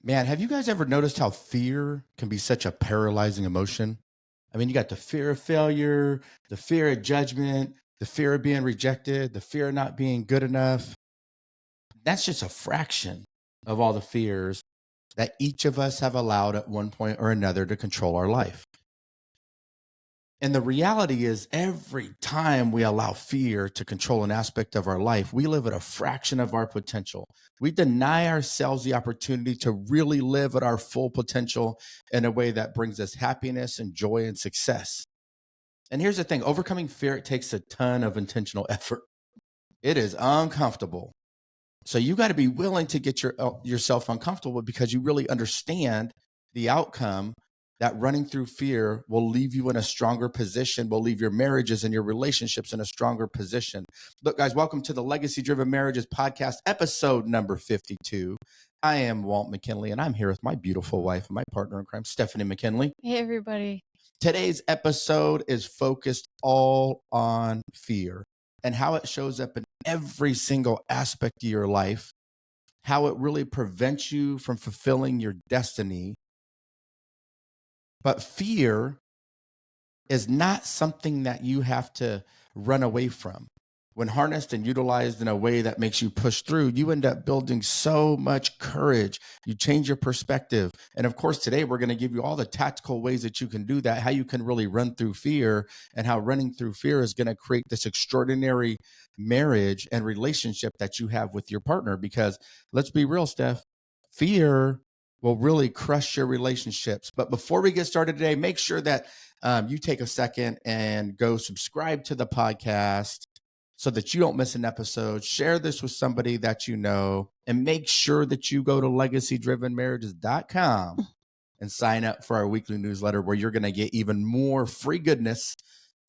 Man, have you guys ever noticed how fear can be such a paralyzing emotion? I mean, you got the fear of failure, the fear of judgment, the fear of being rejected, the fear of not being good enough. That's just a fraction of all the fears that each of us have allowed at one point or another to control our life. And the reality is, every time we allow fear to control an aspect of our life, we live at a fraction of our potential. We deny ourselves the opportunity to really live at our full potential in a way that brings us happiness and joy and success. And here's the thing, overcoming fear, it takes a ton of intentional effort. It is uncomfortable. So you got to be willing to get yourself uncomfortable because you really understand the outcome that running through fear will leave you in a stronger position, will leave your marriages and your relationships in a stronger position. Look, guys, welcome to the Legacy Driven Marriages podcast, episode number 52. I am Walt McKinley, and I'm here with my beautiful wife and my partner in crime, Stephanie McKinley. Hey, everybody. Today's episode is focused all on fear and how it shows up in every single aspect of your life, how it really prevents you from fulfilling your destiny. But fear is not something that you have to run away from. When harnessed and utilized in a way that makes you push through, you end up building so much courage. You change your perspective. And of course, today we're going to give you all the tactical ways that you can do that, how you can really run through fear, and how running through fear is going to create this extraordinary marriage and relationship that you have with your partner. Because let's be real, Steph, fear will really crush your relationships. But before we get started today, make sure that you take a second and go subscribe to the podcast so that you don't miss an episode. Share this with somebody that you know, and make sure that you go to legacydrivenmarriages.com and sign up for our weekly newsletter, where you're going to get even more free goodness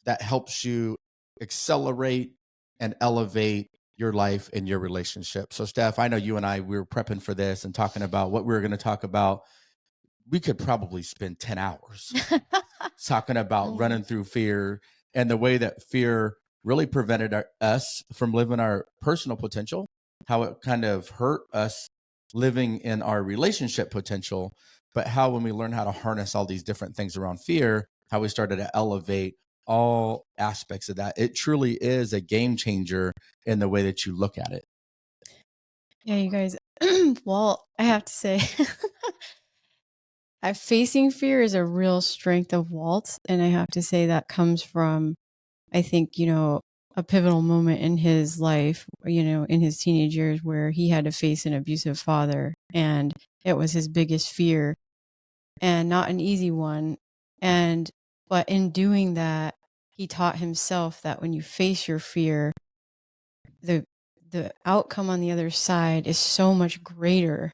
that helps you accelerate and elevate your life and your relationship. So, Steph, I know you and I, we were prepping for this and talking about what we were going to talk about. We could probably spend 10 hours talking about running through fear and the way that fear really prevented us from living our personal potential, how it kind of hurt us living in our relationship potential, but how when we learn how to harness all these different things around fear, how we started to elevate all aspects of that. It truly is a game changer in the way that you look at it. Yeah, you guys. Well, I have to say, facing fear is a real strength of Walt's. And I have to say that comes from, I think, a pivotal moment in his life, in his teenage years, where he had to face an abusive father. And it was his biggest fear, and not an easy one. But in doing that, he taught himself that when you face your fear, the outcome on the other side is so much greater,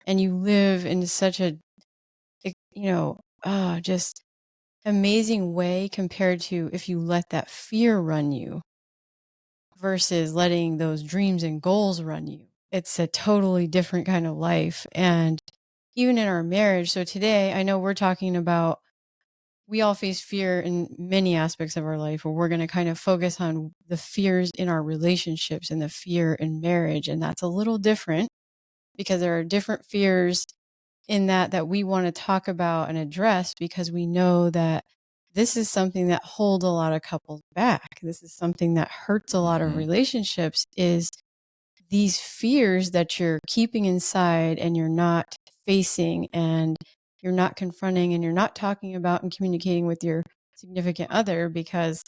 and you live in such a just amazing way compared to if you let that fear run you versus letting those dreams and goals run you. It's a totally different kind of life. And even in our marriage, so today I know we're talking about, we all face fear in many aspects of our life, where we're going to kind of focus on the fears in our relationships and the fear in marriage. And that's a little different because there are different fears in that we want to talk about and address, because we know that this is something that holds a lot of couples back. This is something that hurts a lot of relationships, is these fears that you're keeping inside and you're not facing and you're not confronting and you're not talking about and communicating with your significant other, because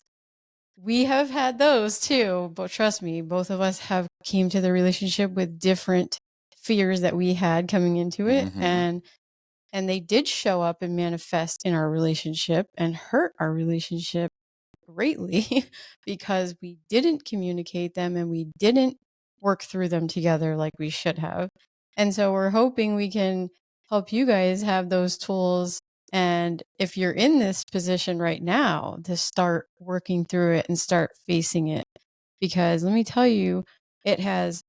we have had those too. But trust me, both of us have came to the relationship with different fears that we had coming into it. And they did show up and manifest in our relationship and hurt our relationship greatly because we didn't communicate them and we didn't work through them together like we should have. And so we're hoping we can help you guys have those tools. And if you're in this position right now, to start working through it and start facing it, because let me tell you, it has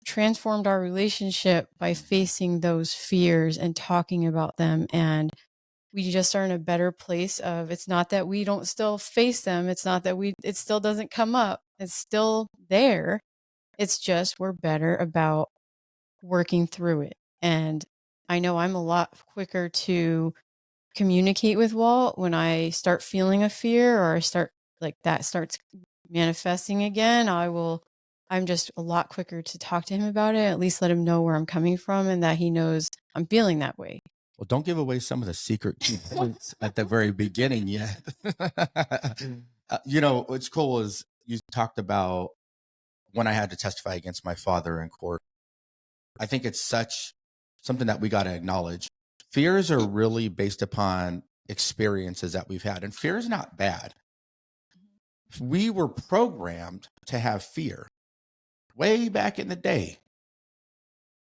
transformed our relationship by facing those fears and talking about them. And we just are in a better place of, it's not that we don't still face them. It's not that it still doesn't come up. It's still there. It's just, we're better about working through it. And I know I'm a lot quicker to communicate with Walt when I start feeling a fear or I start like that starts manifesting again. I'm just a lot quicker to talk to him about it, at least let him know where I'm coming from and that he knows I'm feeling that way. Well, don't give away some of the secret key points at the very beginning yet. What's cool is you talked about when I had to testify against my father in court. I think it's something that we got to acknowledge. Fears are really based upon experiences that we've had, and fear is not bad. We were programmed to have fear way back in the day.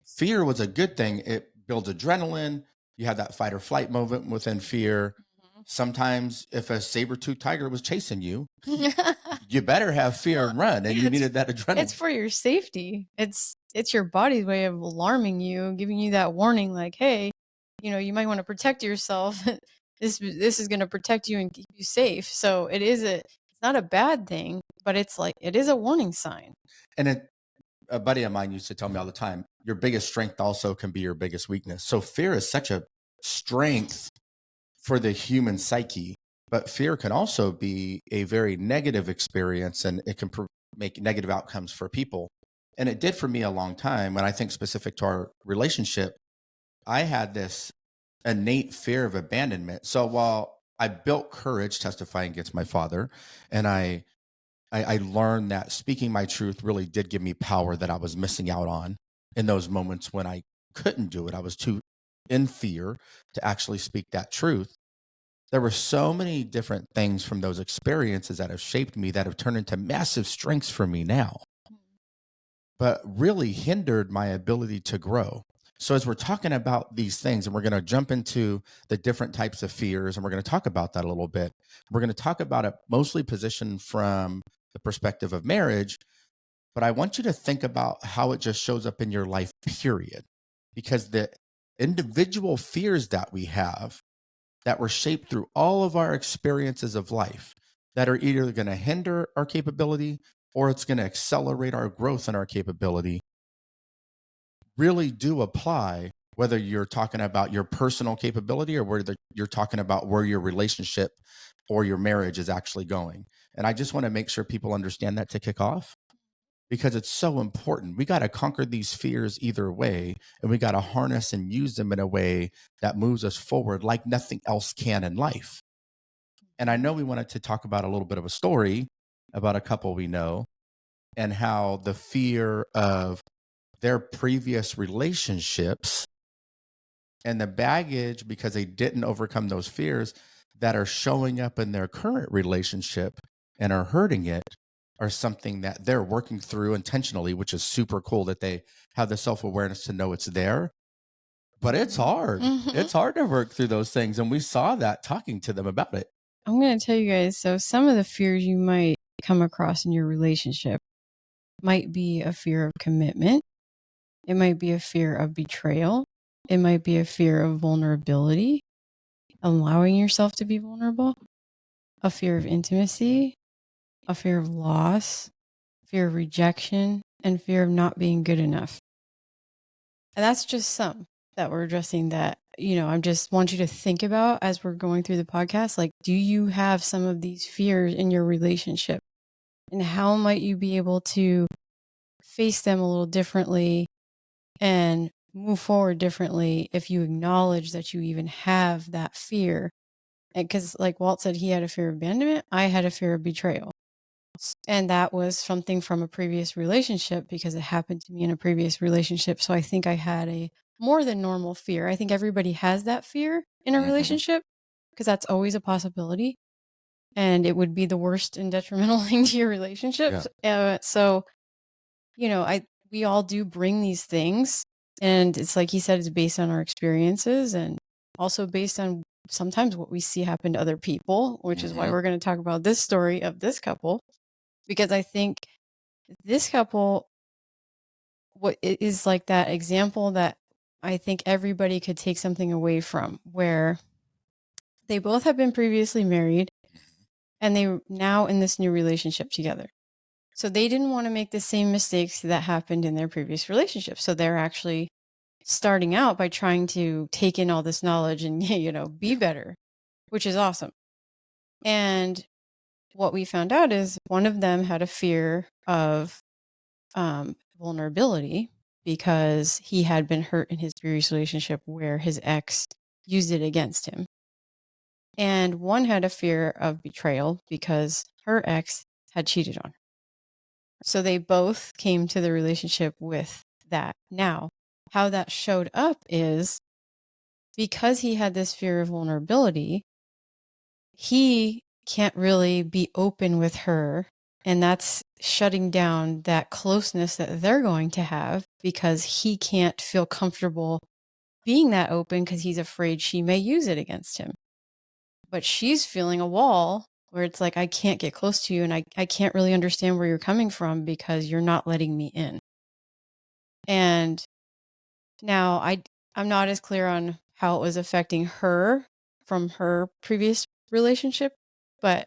Fear was a good thing. It builds adrenaline. You have that fight or flight moment within fear. Sometimes if a saber-toothed tiger was chasing you, you better have fear and run, and you needed that adrenaline. It's for your safety. It's your body's way of alarming you, giving you that warning like, hey, you might want to protect yourself. This is going to protect you and keep you safe. So it's not a bad thing, but it's like it is a warning sign. And a buddy of mine used to tell me all the time, your biggest strength also can be your biggest weakness. So fear is such a strength for the human psyche, but fear can also be a very negative experience, and it can make negative outcomes for people. And it did for me a long time. When I think specific to our relationship, I had this innate fear of abandonment. So while I built courage testifying against my father, and I learned that speaking my truth really did give me power that I was missing out on in those moments when I couldn't do it. I was too in fear to actually speak that truth. There were so many different things from those experiences that have shaped me that have turned into massive strengths for me now, but really hindered my ability to grow. So as we're talking about these things, and we're going to jump into the different types of fears, and we're going to talk about that a little bit. We're going to talk about it mostly positioned from the perspective of marriage, but I want you to think about how it just shows up in your life, period. Because the individual fears that we have that were shaped through all of our experiences of life that are either going to hinder our capability or it's going to accelerate our growth and our capability really do apply, whether you're talking about your personal capability or whether you're talking about where your relationship or your marriage is actually going. And I just want to make sure people understand that to kick off, because it's so important. We got to conquer these fears either way, and we got to harness and use them in a way that moves us forward like nothing else can in life. And I know we wanted to talk about a little bit of a story about a couple we know and how the fear of their previous relationships and the baggage because they didn't overcome those fears that are showing up in their current relationship and are hurting it are something that they're working through intentionally, which is super cool that they have the self-awareness to know it's there. But it's hard. It's hard to work through those things. And we saw that talking to them about it. I'm going to tell you guys, so some of the fears you might come across in your relationship might be a fear of commitment. It might be a fear of betrayal. It might be a fear of vulnerability, allowing yourself to be vulnerable, a fear of intimacy, a fear of loss, fear of rejection, and fear of not being good enough. And that's just some that we're addressing that, I just want you to think about as we're going through the podcast. Like, do you have some of these fears in your relationship? And how might you be able to face them a little differently and move forward differently if you acknowledge that you even have that fear? And because, like Walt said, he had a fear of abandonment, I had a fear of betrayal. And that was something from a previous relationship because it happened to me in a previous relationship. So I think I had a more than normal fear. I think everybody has that fear in a relationship because that's always a possibility. And it would be the worst and detrimental thing to your relationships. So, we all do bring these things. And it's like he said, it's based on our experiences and also based on sometimes what we see happen to other people, which is why we're going to talk about this story of this couple. Because I think this couple what it is like that example that I think everybody could take something away from, where they both have been previously married and they now in this new relationship together. So they didn't want to make the same mistakes that happened in their previous relationship. So they're actually starting out by trying to take in all this knowledge and, be better, which is awesome. And what we found out is one of them had a fear of vulnerability because he had been hurt in his previous relationship where his ex used it against him. And one had a fear of betrayal because her ex had cheated on her. So they both came to the relationship with that. Now, how that showed up is because he had this fear of vulnerability, he can't really be open with her. And that's shutting down that closeness that they're going to have because he can't feel comfortable being that open because he's afraid she may use it against him. But she's feeling a wall where it's like, I can't get close to you and I can't really understand where you're coming from because you're not letting me in. And now I'm not as clear on how it was affecting her from her previous relationship, but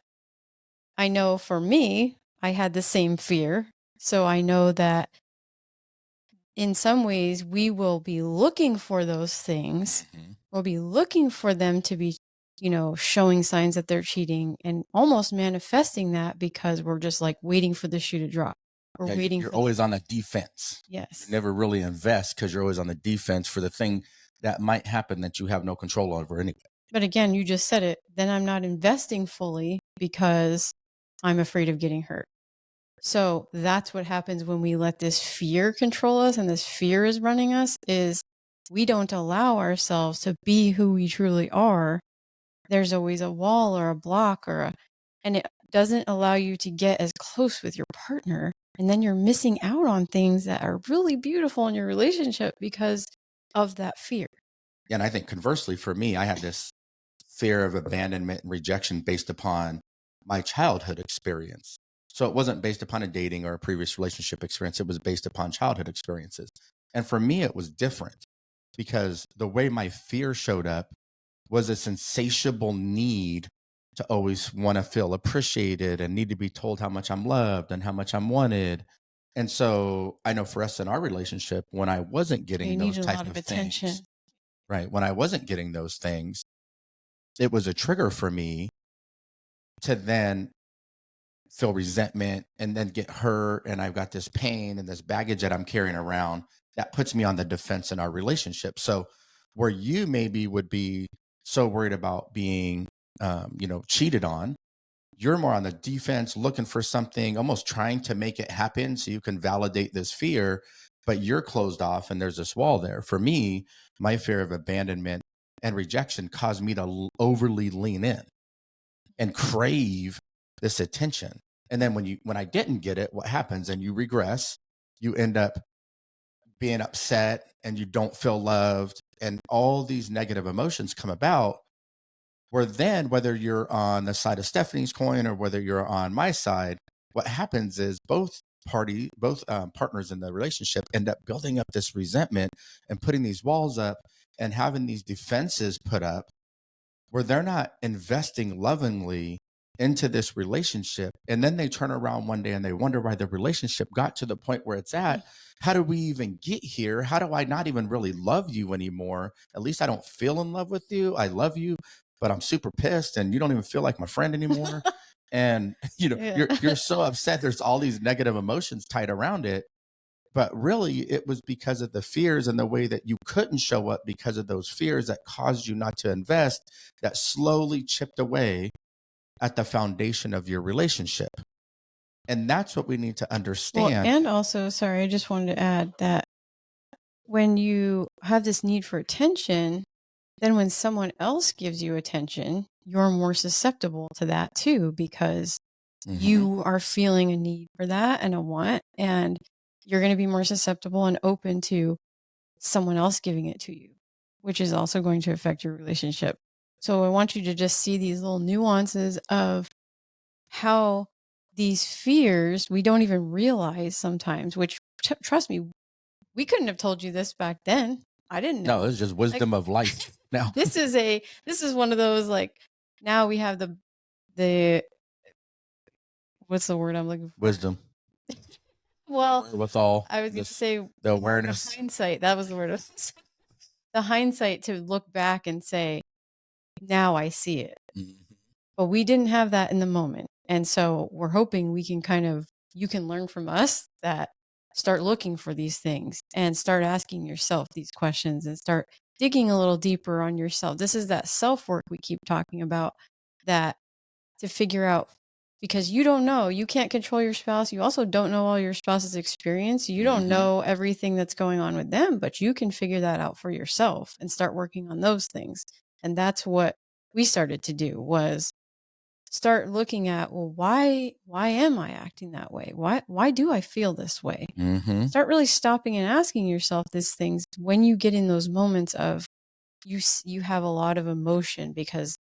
I know for me, I had the same fear. So I know that in some ways we will be looking for those things. Mm-hmm. We'll be looking for them to be, showing signs that they're cheating and almost manifesting that because we're just like waiting for the shoe to drop or Yeah, waiting you're for always on the defense. Yes. You never really invest because you're always on the defense for the thing that might happen that you have no control over anyway. But again, you just said it. Then I'm not investing fully because I'm afraid of getting hurt. So that's what happens when we let this fear control us and this fear is running us is we don't allow ourselves to be who we truly are. There's always a wall or a block and it doesn't allow you to get as close with your partner. And then you're missing out on things that are really beautiful in your relationship because of that fear. And I think conversely for me, I had this fear of abandonment and rejection based upon my childhood experience. So it wasn't based upon a dating or a previous relationship experience. It was based upon childhood experiences. And for me, it was different because the way my fear showed up was this insatiable need to always want to feel appreciated and need to be told how much I'm loved and how much I'm wanted. And so I know for us in our relationship, when I wasn't getting You those need a type lot of of attention. things, right? When I wasn't getting those things, it was a trigger for me to then feel resentment and then get hurt. And I've got this pain and this baggage that I'm carrying around that puts me on the defense in our relationship. So where you maybe would be so worried about being, cheated on, you're more on the defense, looking for something, almost trying to make it happen so you can validate this fear, but you're closed off and there's this wall there. For me, my fear of abandonment and rejection caused me to overly lean in and crave this attention. And then when I didn't get it, what happens? And you regress, you end up being upset and you don't feel loved, and all these negative emotions come about. Where then, whether you're on the side of Stephanie's coin or whether you're on my side, what happens is both partners in the relationship end up building up this resentment and putting these walls up and having these defenses put up where they're not investing lovingly into this relationship. And then they turn around one day and they wonder why the relationship got to the point where it's at. How did we even get here? How do I not even really love you anymore? At least I don't feel in love with you. I love you, but I'm super pissed and you don't even feel like my friend anymore. And Yeah. you're so upset. There's all these negative emotions tied around it. But really, it was because of the fears and the way that you couldn't show up because of those fears that caused you not to invest, that slowly chipped away at the foundation of your relationship. And that's what we need to Well, understand. and also, sorry, I just wanted to add that when you have this need for attention, then when someone else gives you attention, you're more susceptible to that too, because you are feeling a need for that and a want, and you're going to be more susceptible and open to someone else giving it to you, which is also going to affect your relationship. So I want you to just see these little nuances of how these fears we don't even realize sometimes, which trust me, we couldn't have told you this back then. I didn't know. No, it's just wisdom of life now. This is one of those, like, now we have the what's the word I'm looking for? Wisdom. Well, Wherewithal. I was going to say The awareness. hindsight. That was the word. the hindsight to look back and say, now I see it. Mhm. But we didn't have that in the moment. And so we're hoping we can you can learn from us that start looking for these things and start asking yourself these questions and start digging a little deeper on yourself. This is that self work we keep talking about, that to figure out, because you don't know, you can't control your spouse. You also don't know all your spouse's experience. You don't Mhm. know everything that's going on with them, but you can figure that out for yourself and start working on those things. And that's what we started to do, was start looking at, well, why am I acting that way? Why do I feel this way? Mhm. Start really stopping and asking yourself these things when you get in those moments of you have a lot of emotion, because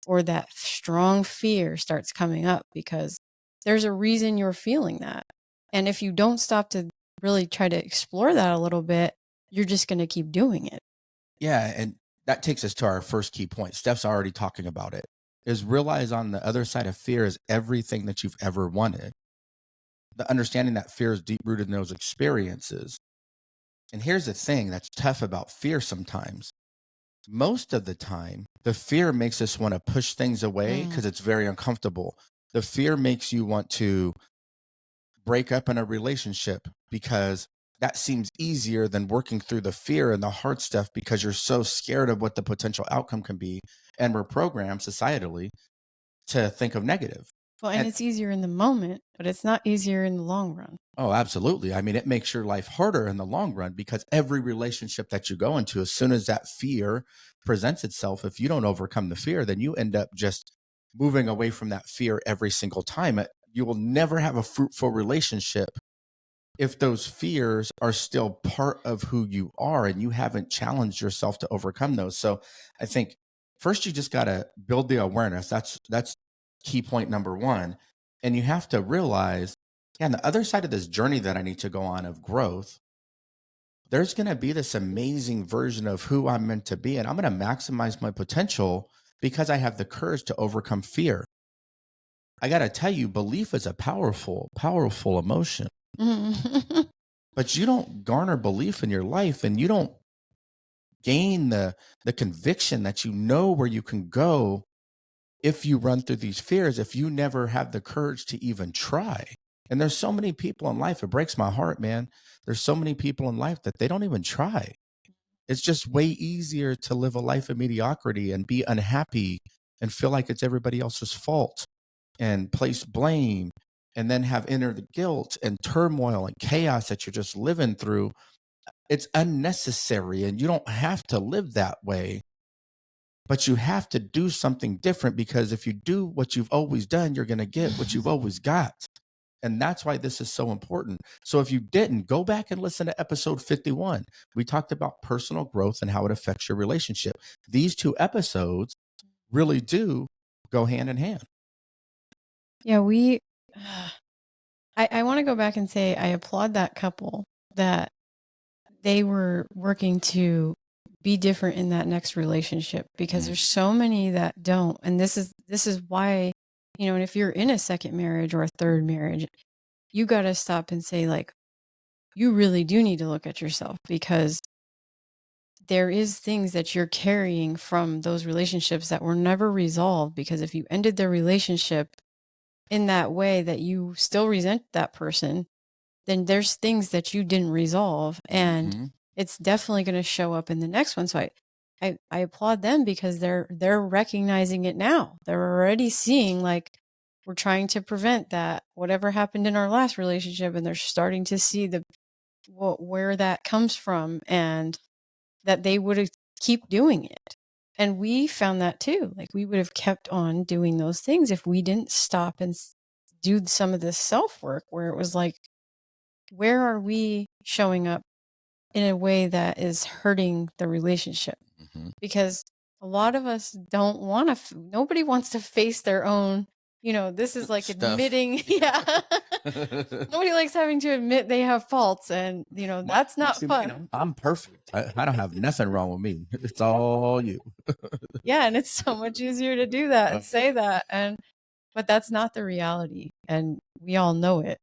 or that strong fear starts coming up, because there's a reason you're feeling that. And if you don't stop to really try to explore that a little bit, you're just going to keep doing it. Yeah, and that takes us to our first key point. Steph's already talking about it. Is realize on the other side of fear is everything that you've ever wanted. The understanding that fear is deep rooted in those experiences. And here's the thing that's tough about fear sometimes. Most of the time, the fear makes us want to push things away because it's very uncomfortable. The fear makes you want to break up in a relationship because that seems easier than working through the fear and the hard stuff because you're so scared of what the potential outcome can be. And we're programmed societally to think of negative. Well, and And it's easier in the moment, but it's not easier in the long run. oh, absolutely. I mean, it makes your life harder in the long run because every relationship that you go into, as soon as that fear presents itself, if you don't overcome the fear, then you end up just moving away from that fear every single time. You will never have a fruitful relationship if those fears are still part of who you are and you haven't challenged yourself to overcome those. So I think first you just got to build the awareness. That's key point number one. And you have to realize, yeah, on the other side of this journey that I need to go on of growth, there's going to be this amazing version of who I'm meant to be. And I'm going to maximize my potential because I have the courage to overcome fear. I got to tell you, belief is a powerful, powerful emotion. But you don't garner belief in your life and you don't gain the conviction that you know where you can go if you run through these fears, if you never have the courage to even try. And there's so many people in life, it breaks my heart, man. There's so many people in life that they don't even try. It's just way easier to live a life of mediocrity and be unhappy and feel like it's everybody else's fault and place blame and then have inner the guilt and turmoil and chaos that you're just living through. It's unnecessary and you don't have to live that way, but you have to do something different because if you do what you've always done, you're going to get what you've always got. And that's why this is so important. So if you didn't, go back and listen to episode 51. We talked about personal growth and how it affects your relationship. These two episodes really do go hand in hand. Yeah, I want to go back and say I applaud that couple that they were working to be different in that next relationship, because there's so many that don't. And this is why, and if you're in a second marriage or a third marriage, you got to stop and say, like, you really do need to look at yourself, because there is things that you're carrying from those relationships that were never resolved, because if you ended the relationship in that way that you still resent that person, then there's things that you didn't resolve, and Mhm. it's definitely going to show up in the next one. So I applaud them, because they're recognizing it now. They're already seeing, like, we're trying to prevent that whatever happened in our last relationship, and they're starting to see where that comes from, and that they would have keep doing it. And we found that too. Like, we would have kept on doing those things if we didn't stop and do some of this self work, where it was like, where are we showing up in a way that is hurting the relationship? Mhm. Because a lot of us don't want to, nobody wants to face their own, this is like Stuff. admitting, yeah. Nobody likes having to admit they have faults, and, that's not fun. I'm perfect. I don't have nothing wrong with me. It's all you. Yeah. And it's so much easier to do that and say that. But that's not the reality. And we all know it.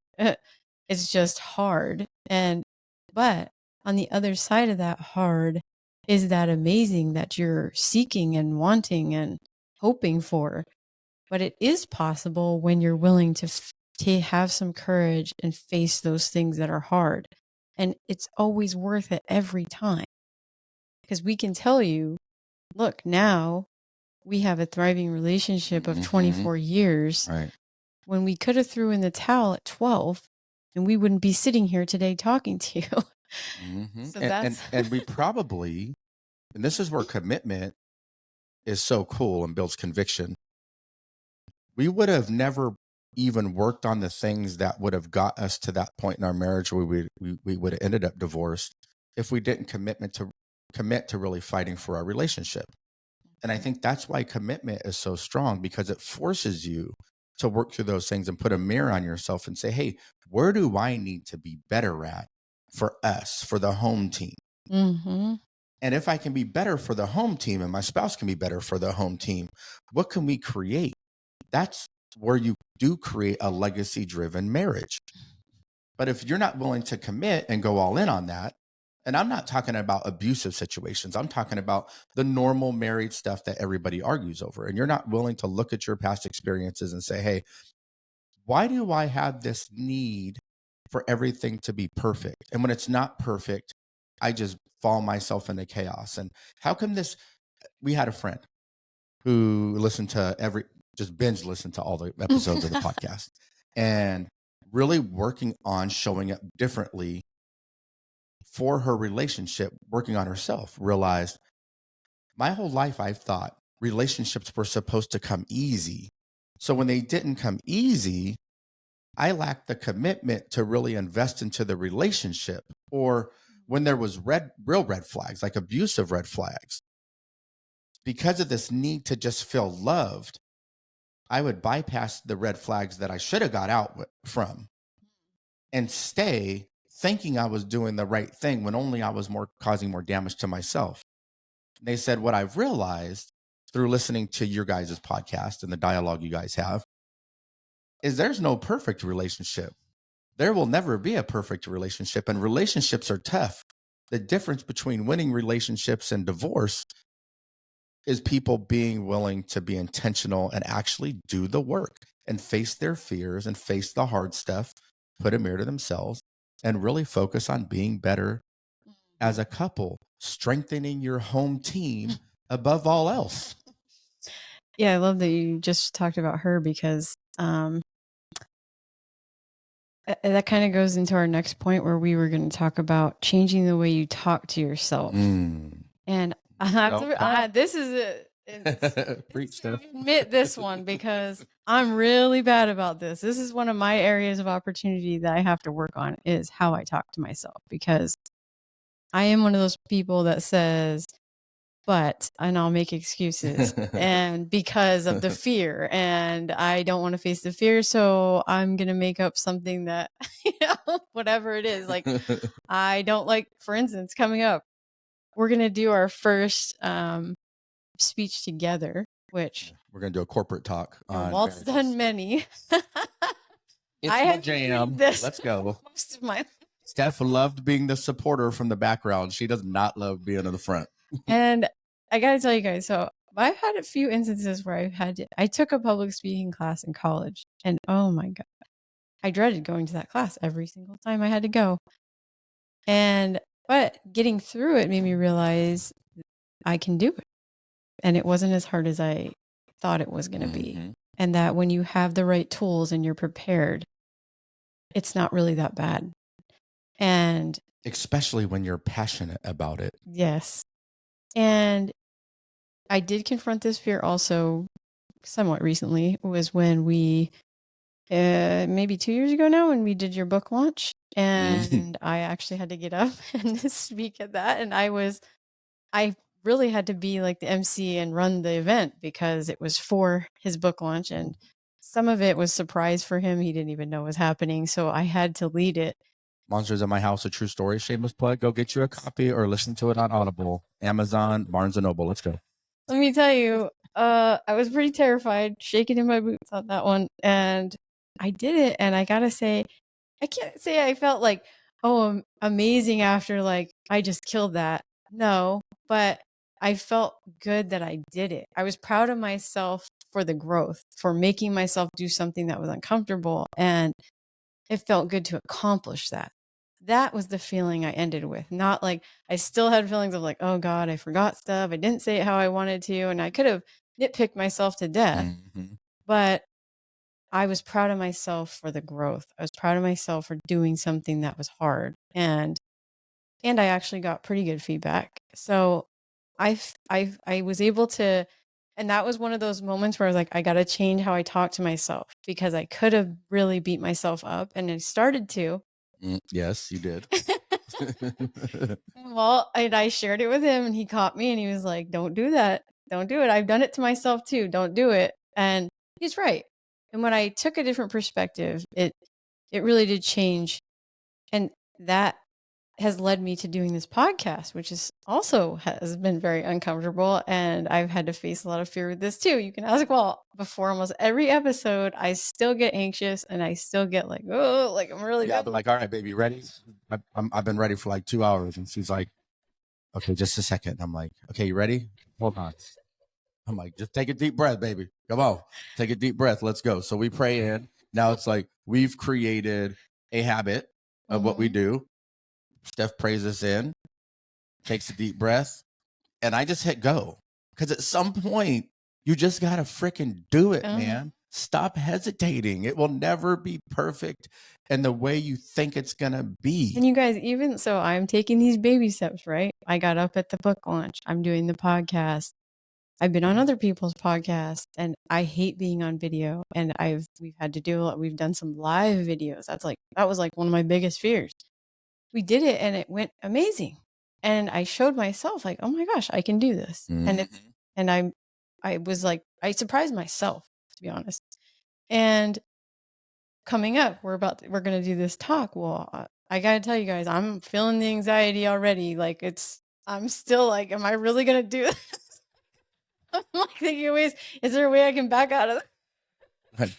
It's just hard. But on the other side of that hard, is that amazing that you're seeking and wanting and hoping for. But it is possible when you're willing to have some courage and face those things that are hard. And it's always worth it every time. Because we can tell you, look, now we have a thriving relationship of 24 years. Right. When we could have threw in the towel at 12 and we wouldn't be sitting here today talking to you. So and we probably, and this is where commitment is so cool and builds conviction. We would have never even worked on the things that would have got us to that point in our marriage where we would have ended up divorced if we didn't commit to really fighting for our relationship. And I think that's why commitment is so strong, because it forces you to work through those things and put a mirror on yourself and say, hey, where do I need to be better at for us, for the home team? Mm-hmm. And if I can be better for the home team and my spouse can be better for the home team, what can we create? That's where you do create a legacy-driven marriage. But if you're not willing to commit and go all in on that, and I'm not talking about abusive situations, I'm talking about the normal married stuff that everybody argues over, and you're not willing to look at your past experiences and say, hey, why do I have this need for everything to be perfect? And when it's not perfect, I just fall myself into chaos. And how come this? We had a friend who listened to just binge listened to all the episodes of the podcast and really working on showing up differently for her relationship, working on herself, realized my whole life I've thought relationships were supposed to come easy. So when they didn't come easy, I lacked the commitment to really invest into the relationship. Or when there was real red flags, like abusive red flags, because of this need to just feel loved, I would bypass the red flags that I should have got out from and stay thinking I was doing the right thing when only I was causing more damage to myself. And they said, what I've realized through listening to your guys' podcast and the dialogue you guys have is there's no perfect relationship. There will never be a perfect relationship, and relationships are tough. The difference between winning relationships and divorce is people being willing to be intentional and actually do the work and face their fears and face the hard stuff, put a mirror to themselves, and really focus on being better as a couple, strengthening your home team above all else. Yeah, I love that you just talked about her, because that kind of goes into our next point, where we were going to talk about changing the way you talk to yourself. And I have this is it. Admit this one, because I'm really bad about this. This is one of my areas of opportunity that I have to work on, is how I talk to myself, because I am one of those people that says, and I'll make excuses, and because of the fear, and I don't want to face the fear, so I'm going to make up something that, whatever it is, like, I don't like, for instance, coming up, we're going to do our first speech together, which we're going to do a corporate talk on Walt's done many. It's my jam. Let's go. Most of my Steph loved being the supporter from the background. She does not love being in the front. And I got to tell you guys, so I've had a few instances where I took a public speaking class in college, and oh my God, I dreaded going to that class every single time I had to go. But getting through it made me realize I can do it. And it wasn't as hard as I thought it was going to be. And that when you have the right tools and you're prepared, it's not really that bad. And especially when you're passionate about it. Yes. And I did confront this fear also somewhat recently, was when we, maybe 2 years ago now, when we did your book launch, and I actually had to get up and speak at that. And I really had to be like the MC and run the event, because it was for his book launch, and some of it was surprise for him. He didn't even know was happening. So I had to lead it. Monsters in My House, a true story. Shameless plug. Go get you a copy or listen to it on Audible, Amazon, Barnes & Noble. Let's go. Let me tell you, I was pretty terrified, shaking in my boots on that one. And I did it. And I got to say, I can't say I felt like, oh, amazing after, like, I just killed that. No, but I felt good that I did it. I was proud of myself for the growth, for making myself do something that was uncomfortable. And it felt good to accomplish that. That was the feeling I ended with. Not like I still had feelings of like, oh God, I forgot stuff. I didn't say it how I wanted to. And I could have nitpicked myself to death, Mhm. but I was proud of myself for the growth. I was proud of myself for doing something that was hard. And I actually got pretty good feedback. So I was able to, and that was one of those moments where I was like, I got to change how I talk to myself because I could have really beat myself up and I started to. Yes, you did. Well, and I shared it with him and he caught me and he was like, don't do that. Don't do it. I've done it to myself too. Don't do it. And he's right. And when I took a different perspective, it really did change. And that has led me to doing this podcast, which is also has been very uncomfortable. And I've had to face a lot of fear with this too. You can ask Walt before almost every episode, I still get anxious and I still get like, oh, like I'm really. Yeah, I'll be like, all right, baby, ready? I've been ready for like 2 hours. And she's like, okay, just a second. I'm like, okay, you ready? Hold on. I'm like, just take a deep breath, baby. Come on, take a deep breath. Let's go. So we pray in. Now it's like we've created a habit of what we do. Steph prays us in, takes a deep breath, and I just hit go. Because at some point, you just got to freaking do it, man. Stop hesitating. It will never be perfect in the way you think it's going to be. And you guys, even so, I'm taking these baby steps, right? I got up at the book launch. I'm doing the podcast. I've been on other people's podcasts and I hate being on video. And we've had to do, we've done some live videos. That was like one of my biggest fears. We did it and it went amazing. And I showed myself like, oh my gosh, I can do this. And I was like, I surprised myself, to be honest. And coming up, we're going to do this talk. Well, I got to tell you guys, I'm feeling the anxiety already. Like I'm still like, am I really going to do this? I'm like thinking ways, is there a way I can back out of it?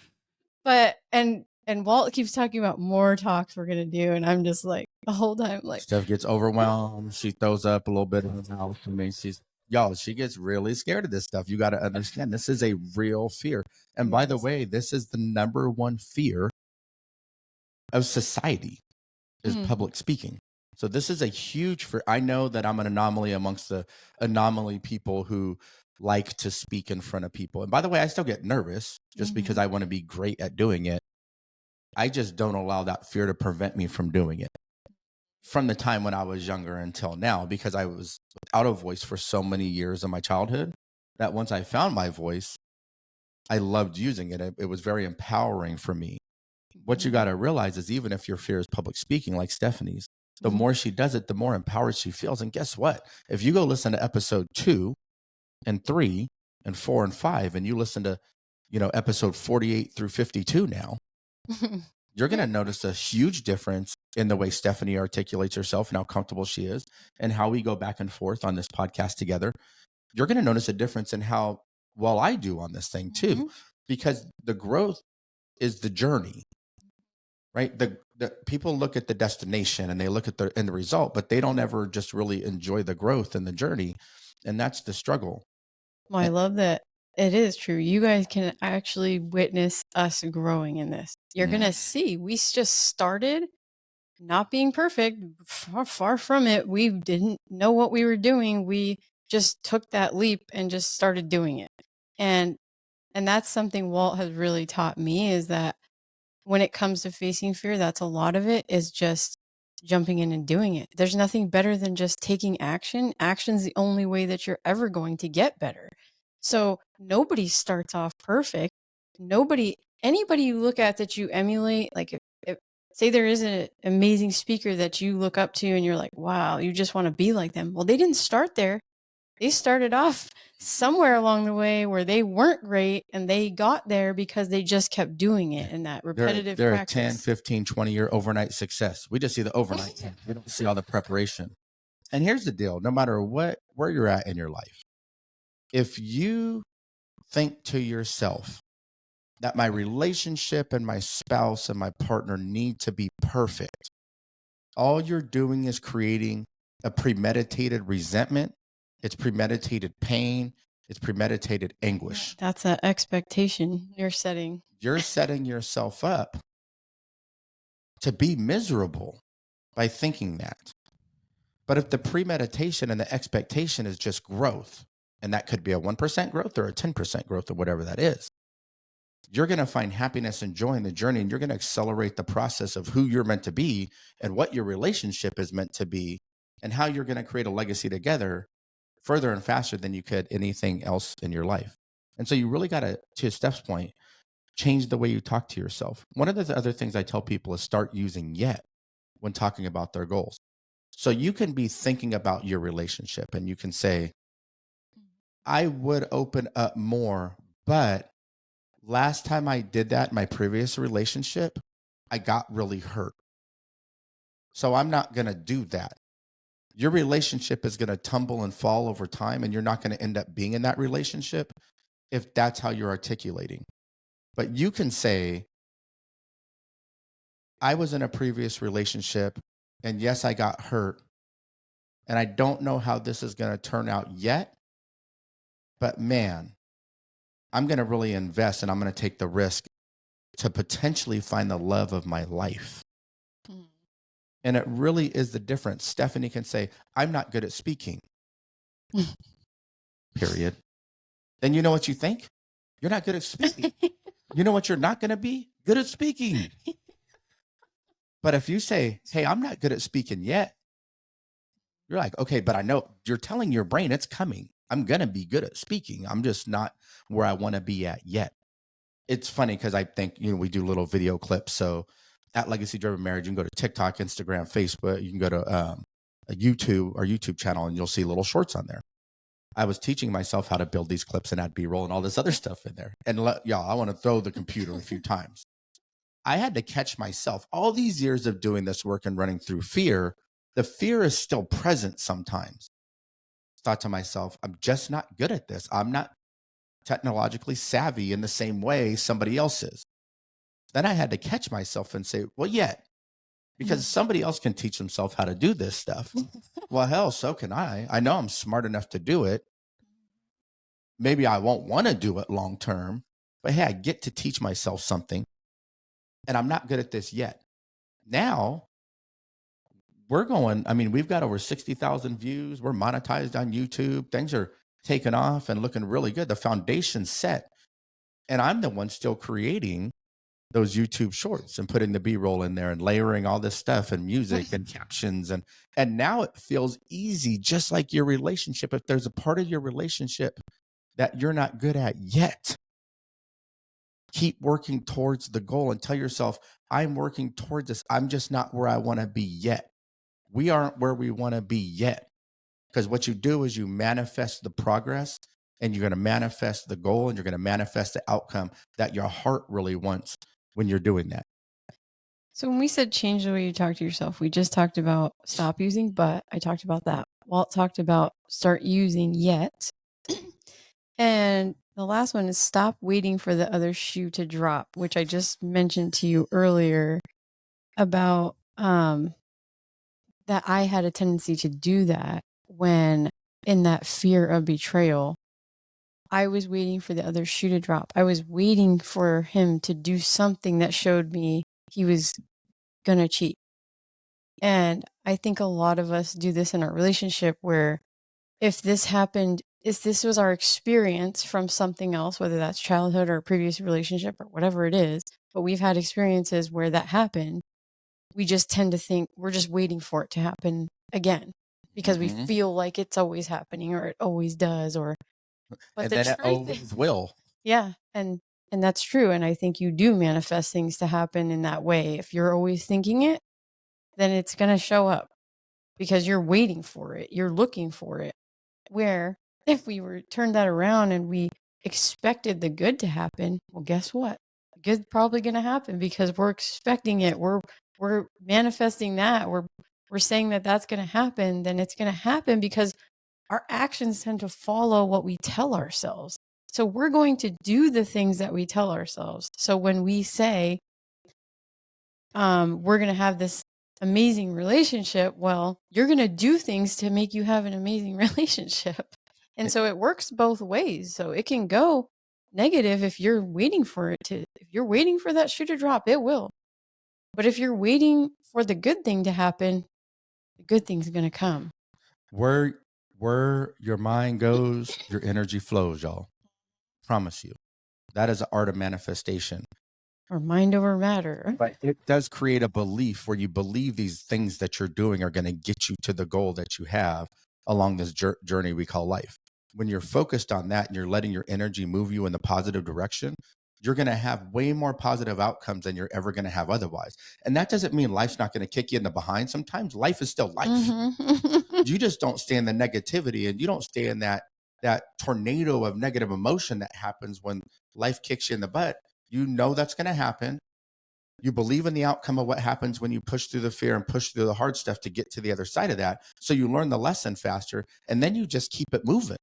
But, and Walt keeps talking about more talks we're going to do. And I'm just like, the whole time, like, Steph gets overwhelmed. She throws up a little bit in the house. I mean, she gets really scared of this stuff. You got to understand, this is a real fear. And by the way, this is the number one fear of society is public speaking. So this is a huge fear. I know that I'm an anomaly amongst the anomaly people who like to speak in front of people. And by the way, I still get nervous just because I want to be great at doing it. I just don't allow that fear to prevent me from doing it. From the time when I was younger until now, because I was without a voice for so many years in my childhood, that once I found my voice, I loved using it. It was very empowering for me. What you got to realize is even if your fear is public speaking, like Stephanie's, the more she does it, the more empowered she feels. And guess what? If you go listen to episode 2 and 3 and 4 and 5, and you listen to, episode 48 through 52 now, you're going to notice a huge difference in the way Stephanie articulates herself and how comfortable she is and how we go back and forth on this podcast together. You're going to notice a difference in how well I do on this thing too, because the growth is the journey, right? The people look at the destination and they look at the end result, but they don't ever just really enjoy the growth and the journey. And that's the struggle. Well, I love that. It is true. You guys can actually witness us growing in this. You're going to see we just started not being perfect, far from it. We didn't know what we were doing. We just took that leap and just started doing it. And that's something Walt has really taught me is that when it comes to facing fear, that's a lot of it is just jumping in and doing it. There's nothing better than just taking action. Action's the only way that you're ever going to get better. So nobody starts off perfect. Anybody you look at that you emulate, like if say there is an amazing speaker that you look up to and you're like, wow, you just want to be like them. Well, they didn't start there. They started off somewhere along the way where they weren't great and they got there because they just kept doing it in that repetitive they're practice. a 10, 15, 20-year overnight success. We just see the overnight. We don't see all the preparation. And here's the deal. No matter where you're at in your life, if you think to yourself that my relationship and my spouse and my partner need to be perfect, all you're doing is creating a premeditated resentment, it's premeditated pain, it's premeditated anguish. That's an expectation you're setting. You're setting yourself up to be miserable by thinking that. But if the premeditation and the expectation is just growth, and that could be a 1% growth or a 10% growth or whatever that is, you're going to find happiness and joy in the journey, and you're going to accelerate the process of who you're meant to be and what your relationship is meant to be and how you're going to create a legacy together further and faster than you could anything else in your life. And so you really got to Steph's point, change the way you talk to yourself. One of the other things I tell people is start using yet when talking about their goals. So you can be thinking about your relationship and you can say, I would open up more, but last time I did that in my previous relationship, I got really hurt. So I'm not going to do that. Your relationship is going to tumble and fall over time, and you're not going to end up being in that relationship if that's how you're articulating. But you can say, I was in a previous relationship, and yes, I got hurt, and I don't know how this is going to turn out yet, but man, I'm going to really invest and I'm going to take the risk to potentially find the love of my life. Mm. And it really is the difference. Stephanie can say, I'm not good at speaking. Period. Then you know what you think? You're not good at speaking. You know what you're not going to be? Good at speaking. But if you say, hey, I'm not good at speaking yet, you're like, okay, but I know you're telling your brain it's coming. I'm going to be good at speaking. I'm just not where I want to be at yet. It's funny because I think, we do little video clips. So at Legacy Driven Marriage, you can go to TikTok, Instagram, Facebook. You can go to our YouTube channel, and you'll see little shorts on there. I was teaching myself how to build these clips and add B-roll and all this other stuff in there. And y'all, I want to throw the computer a few times. I had to catch myself. All these years of doing this work and running through fear, the fear is still present sometimes. Thought to myself, I'm just not good at this. I'm not technologically savvy in the same way somebody else is. Then I had to catch myself and say, well, because somebody else can teach themselves how to do this stuff. Well, hell, so can I. I know I'm smart enough to do it. Maybe I won't want to do it long term, but hey, I get to teach myself something, and I'm not good at this yet. Now we've got over 60,000 views. We're monetized on YouTube. Things are taking off and looking really good. The foundation's set. And I'm the one still creating those YouTube shorts and putting the B-roll in there and layering all this stuff and music and captions. And now it feels easy, just like your relationship. If there's a part of your relationship that you're not good at yet, keep working towards the goal and tell yourself, I'm working towards this. I'm just not where I want to be yet. We aren't where we want to be yet. Because what you do is you manifest the progress, and you're going to manifest the goal, and you're going to manifest the outcome that your heart really wants when you're doing that. So when we said change the way you talk to yourself, we just talked about stop using but. I talked about that. Walt talked about start using yet. And the last one is stop waiting for the other shoe to drop, which I just mentioned to you earlier about that I had a tendency to do that when in that fear of betrayal. I was waiting for the other shoe to drop. I was waiting for him to do something that showed me he was going to cheat. And I think a lot of us do this in our relationship where if this happened, if this was our experience from something else, whether that's childhood or a previous relationship or whatever it is, but we've had experiences where that happened, we just tend to think we're just waiting for it to happen again because we feel like it's always happening or it always does, or but then it always will. Yeah. And that's true. And I think you do manifest things to happen in that way. If you're always thinking it, then it's going to show up because you're waiting for it. You're looking for it. Where if we were turned that around and we expected the good to happen, well, guess what? Good's probably going to happen because we're expecting it. We're manifesting that. We're saying that that's going to happen. Then it's going to happen because our actions tend to follow what we tell ourselves. So we're going to do the things that we tell ourselves. So when we say, we're going to have this amazing relationship, well, you're going to do things to make you have an amazing relationship. And so it works both ways. So it can go negative if you're waiting for if you're waiting for that shoe to drop, it will. But if you're waiting for the good thing to happen, the good thing's going to come. Where your mind goes, your energy flows, y'all. Promise you. That is the art of manifestation. Or mind over matter. But it does create a belief where you believe these things that you're doing are going to get you to the goal that you have along this journey we call life. When you're focused on that and you're letting your energy move you in the positive direction, you're going to have way more positive outcomes than you're ever going to have otherwise. And that doesn't mean life's not going to kick you in the behind. Sometimes life is still life. Mm-hmm. You just don't stay in the negativity, and you don't stay in that tornado of negative emotion that happens when life kicks you in the butt. You know that's going to happen. You believe in the outcome of what happens when you push through the fear and push through the hard stuff to get to the other side of that. So you learn the lesson faster, and then you just keep it moving.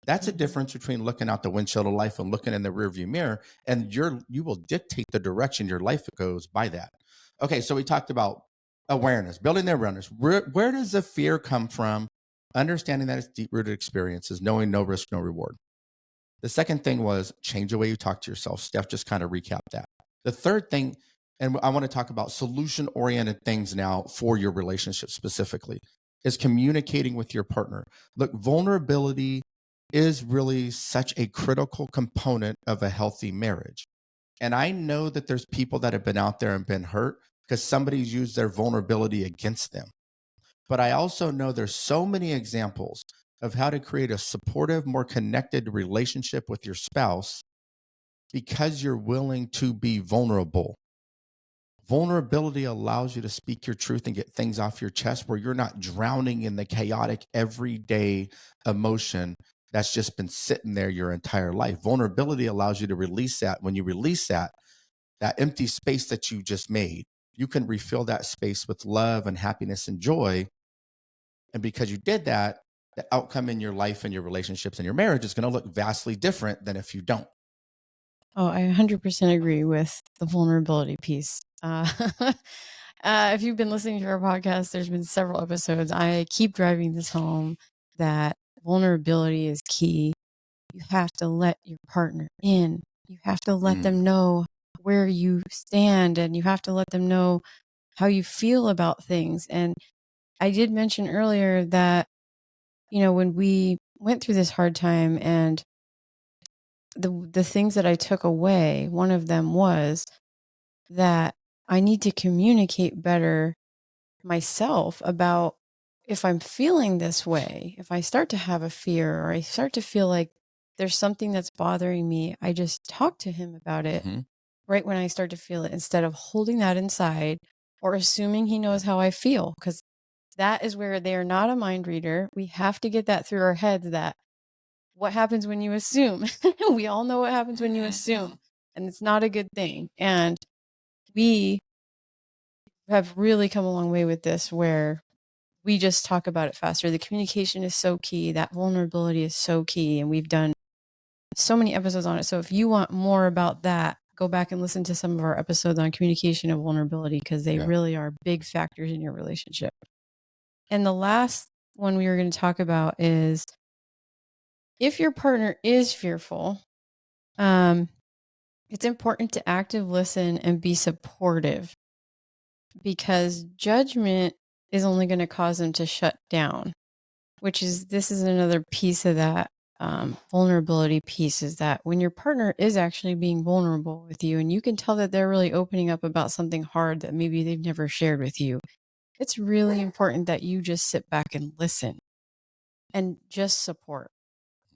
That's a difference between looking out the windshield of life and looking in the rearview mirror, and you will dictate the direction your life goes by that. Okay, so we talked about awareness, building the awareness. Where does the fear come from? Understanding that it's deep-rooted experiences, knowing no risk, no reward. The second thing was change the way you talk to yourself. Steph just kind of recapped that. The third thing, and I want to talk about solution-oriented things now for your relationship specifically, is communicating with your partner. Look, vulnerability is really such a critical component of a healthy marriage. And I know that there's people that have been out there and been hurt because somebody's used their vulnerability against them. But I also know there's so many examples of how to create a supportive, more connected relationship with your spouse because you're willing to be vulnerable. Vulnerability allows you to speak your truth and get things off your chest where you're not drowning in the chaotic, everyday emotion that's just been sitting there your entire life. Vulnerability allows you to release that. When you release that empty space that you just made, you can refill that space with love and happiness and joy. And because you did that, the outcome in your life and your relationships and your marriage is going to look vastly different than if you don't. Oh, I 100% agree with the vulnerability piece. If you've been listening to our podcast, there's been several episodes. I keep driving this home that vulnerability is key. You have to let your partner in. You have to let them know where you stand, and you have to let them know how you feel about things. And I did mention earlier that, when we went through this hard time, and the things that I took away, one of them was that I need to communicate better myself about if I'm feeling this way, if I start to have a fear or I start to feel like there's something that's bothering me, I just talk to him about it right when I start to feel it instead of holding that inside or assuming he knows how I feel, because that is where they are not a mind reader. We have to get that through our heads that what happens when you assume. We all know what happens when you assume, and it's not a good thing. And we have really come a long way with this where we just talk about it faster. The communication is so key. That vulnerability is so key. And we've done so many episodes on it. So if you want more about that, go back and listen to some of our episodes on communication and vulnerability, because they really are big factors in your relationship. And the last one we were going to talk about is if your partner is fearful, it's important to actively listen and be supportive, because judgment is only going to cause them to shut down, this is another piece of that vulnerability piece, is that when your partner is actually being vulnerable with you and you can tell that they're really opening up about something hard that maybe they've never shared with you, it's really important that you just sit back and listen and just support.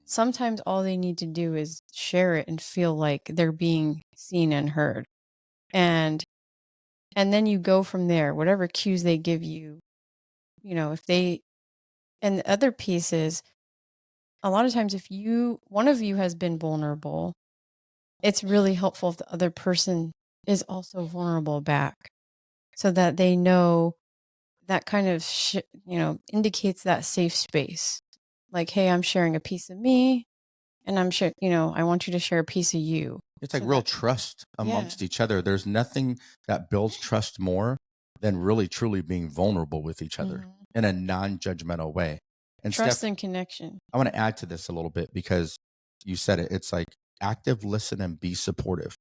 Sometimes all they need to do is share it and feel like they're being seen and heard. And then you go from there, whatever cues they give you, if they, and the other piece is, a lot of times if one of you has been vulnerable, it's really helpful if the other person is also vulnerable back, so that they know that kind of, indicates that safe space. Like, hey, I'm sharing a piece of me, and I'm sure, I want you to share a piece of you. It's like real trust amongst each other. There's nothing that builds trust more than really truly being vulnerable with each other in a non-judgmental way. And Trust Steph, and connection. I want to add to this a little bit because you said it. It's like active listen and be supportive.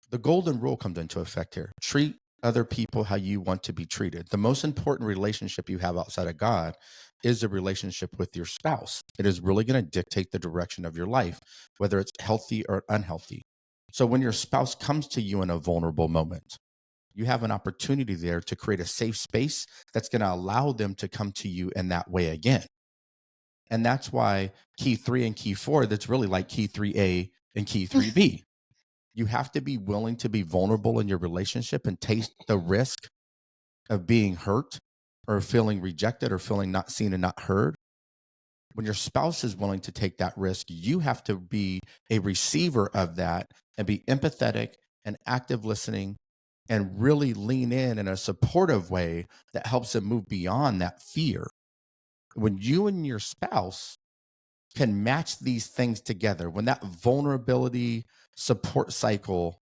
The golden rule comes into effect here. Treat other people how you want to be treated. The most important relationship you have outside of God is a relationship with your spouse. It is really going to dictate the direction of your life, whether it's healthy or unhealthy. So when your spouse comes to you in a vulnerable moment, you have an opportunity there to create a safe space that's going to allow them to come to you in that way again. And that's why key 3 and key 4, that's really like key 3A and key 3B. You have to be willing to be vulnerable in your relationship and taste the risk of being hurt or feeling rejected or feeling not seen and not heard. When your spouse is willing to take that risk, you have to be a receiver of that and be empathetic and active listening and really lean in a supportive way that helps them move beyond that fear. When you and your spouse can match these things together, when that vulnerability support cycle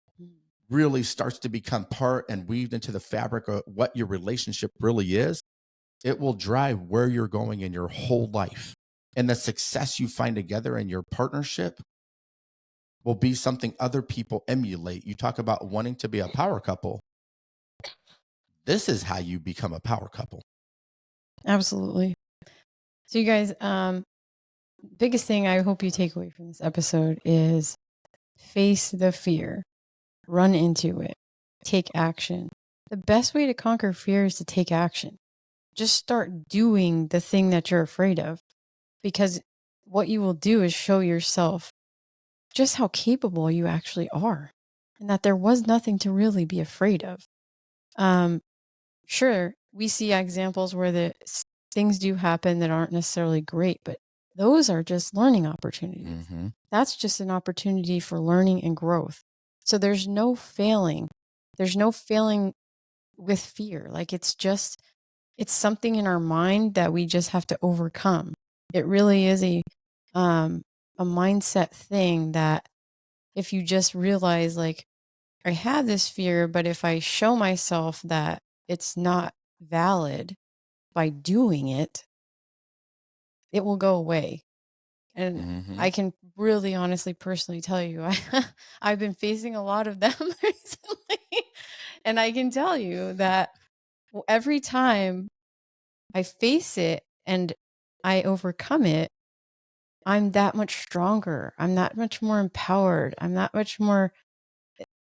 really starts to become part and weaved into the fabric of what your relationship really is, it will drive where you're going in your whole life. And the success you find together in your partnership will be something other people emulate. You talk about wanting to be a power couple. This is how you become a power couple. Absolutely. So you guys, biggest thing I hope you take away from this episode is face the fear, run into it, take action. The best way to conquer fear is to take action. Just start doing the thing that you're afraid of, because what you will do is show yourself just how capable you actually are and that there was nothing to really be afraid of. Sure, we see examples where the things do happen that aren't necessarily great, but those are just learning opportunities. That's just an opportunity for learning and growth. So there's no failing. There's no failing with fear. Like it's something in our mind that we just have to overcome. It really is a mindset thing that if you just realize, like, I have this fear, but if I show myself that it's not valid by doing it, it will go away. And I can really honestly, personally tell you, I've been facing a lot of them recently. And I can tell you that every time I face it and I overcome it, I'm that much stronger. I'm that much more empowered. I'm that much more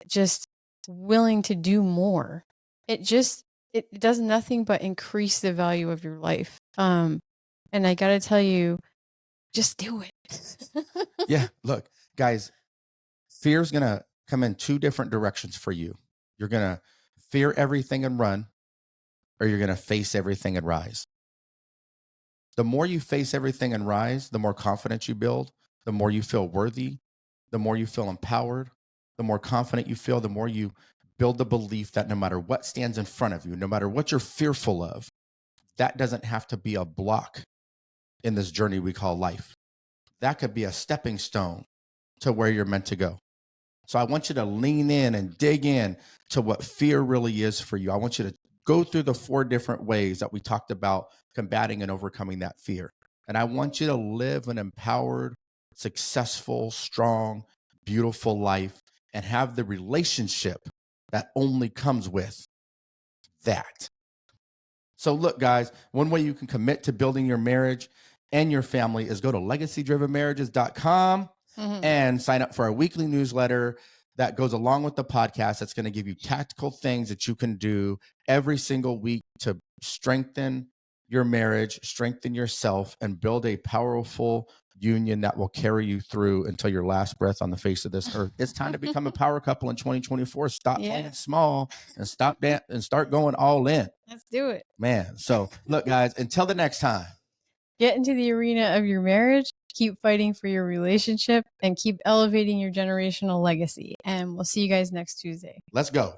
just willing to do more. It does nothing but increase the value of your life. And I got to tell you, just do it. Yeah. Look, guys, fear's going to come in 2 different directions for you. You're going to fear everything and run, or you're going to face everything and rise. The more you face everything and rise, the more confidence you build, the more you feel worthy, the more you feel empowered, the more confident you feel, the more you build the belief that no matter what stands in front of you, no matter what you're fearful of, that doesn't have to be a block in this journey we call life. That could be a stepping stone to where you're meant to go. So I want you to lean in and dig in to what fear really is for you. I want you to go through the 4 different ways that we talked about combating and overcoming that fear. And I want you to live an empowered, successful, strong, beautiful life and have the relationship that only comes with that. So look, guys, one way you can commit to building your marriage and your family is go to legacydrivenmarriages.com and sign up for our weekly newsletter that goes along with the podcast. That's going to give you tactical things that you can do every single week to strengthen your marriage, strengthen yourself, and build a powerful union that will carry you through until your last breath on the face of this earth. It's time to become a power couple in 2024. Stop playing small and and start going all in. Let's do it. Man, so look, guys, until the next time. Get into the arena of your marriage, keep fighting for your relationship, and keep elevating your generational legacy. And we'll see you guys next Tuesday. Let's go.